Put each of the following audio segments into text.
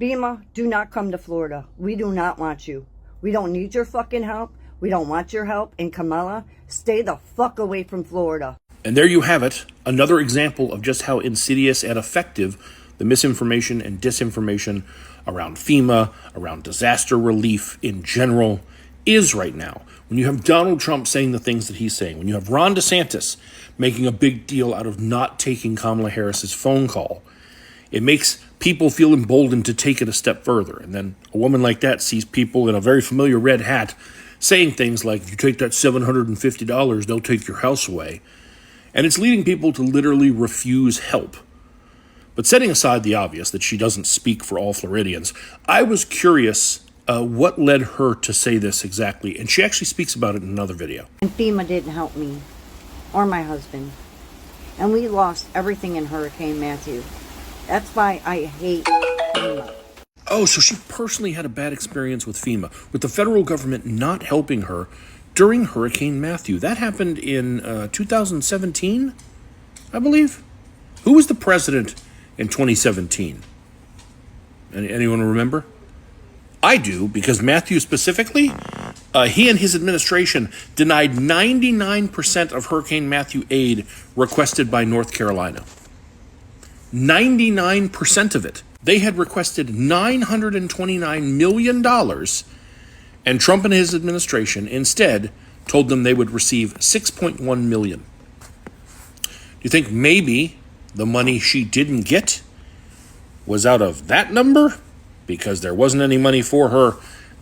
FEMA, do not come to Florida. We do not want you. We don't need your fucking help. We don't want your help. And Kamala, stay the fuck away from Florida. And there you have it, another example of just how insidious and effective the misinformation and disinformation around FEMA, around disaster relief in general is right now. When you have Donald Trump saying the things that he's saying, when you have Ron DeSantis making a big deal out of not taking Kamala Harris's phone call, it makes people feel emboldened to take it a step further. And then a woman like that sees people in a very familiar red hat saying things like, if you take that $750, they'll take your house away. And it's leading people to literally refuse help. But setting aside the obvious that she doesn't speak for all Floridians, I was curious what led her to say this exactly. And she actually speaks about it in another video. And FEMA didn't help me or my husband. And we lost everything in Hurricane Matthew. That's why I hate FEMA. Oh, so she personally had a bad experience with FEMA, with the federal government not helping her during Hurricane Matthew. That happened in 2017, I believe. Who was the president in 2017? Anyone remember? I do, because Matthew specifically, he and his administration denied 99% of Hurricane Matthew aid requested by North Carolina. 99% of it. They had requested $929 million, and Trump and his administration instead told them they would receive $6.1 million. Do you think maybe the money she didn't get was out of that number? Because there wasn't any money for her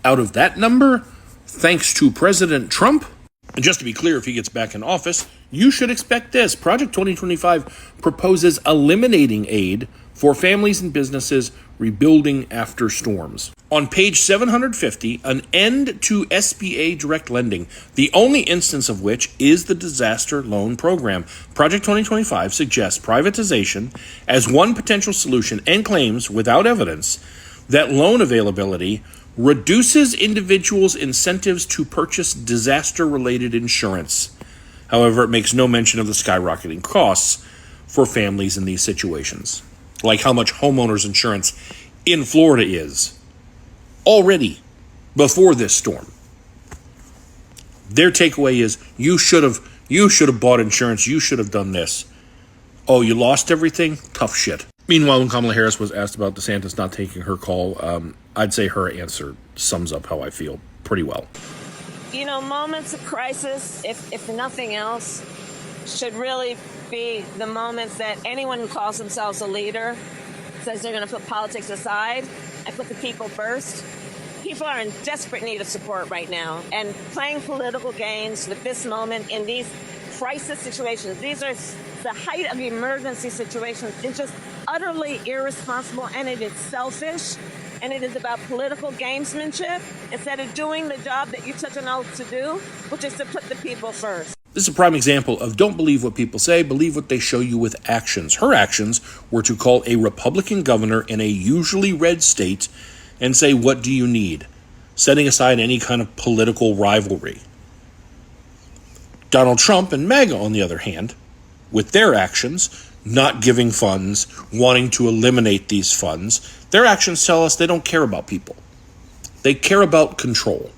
out of that number, thanks to President Trump? And just to be clear, if he gets back in office, you should expect this. Project 2025 proposes eliminating aid for families and businesses rebuilding after storms. On page 750, an end to SBA direct lending, the only instance of which is the disaster loan program. Project 2025 suggests privatization as one potential solution and claims, without evidence, that loan availability reduces individuals' incentives to purchase disaster-related insurance. However, it makes no mention of the skyrocketing costs for families in these situations, like how much homeowners insurance in Florida is already before this storm. Their takeaway is you should have bought insurance, you should have done this. Oh, you lost everything? Tough shit. Meanwhile, when Kamala Harris was asked about DeSantis not taking her call, I'd say her answer sums up how I feel pretty well. You know, moments of crisis, if nothing else, should really be the moments that anyone who calls themselves a leader says they're going to put politics aside and put the people first. People are in desperate need of support right now, and playing political games with this moment in these crisis situations, these are the height of emergency situations. It's just utterly irresponsible, and it is selfish, and it is about political gamesmanship instead of doing the job that you took an oath to do, which is to put the people first. This is a prime example of don't believe what people say, believe what they show you with actions. Her actions were to call a Republican governor in a usually red state and say, what do you need? Setting aside any kind of political rivalry. Donald Trump and MAGA, on the other hand, with their actions, not giving funds, wanting to eliminate these funds, their actions tell us they don't care about people. They care about control.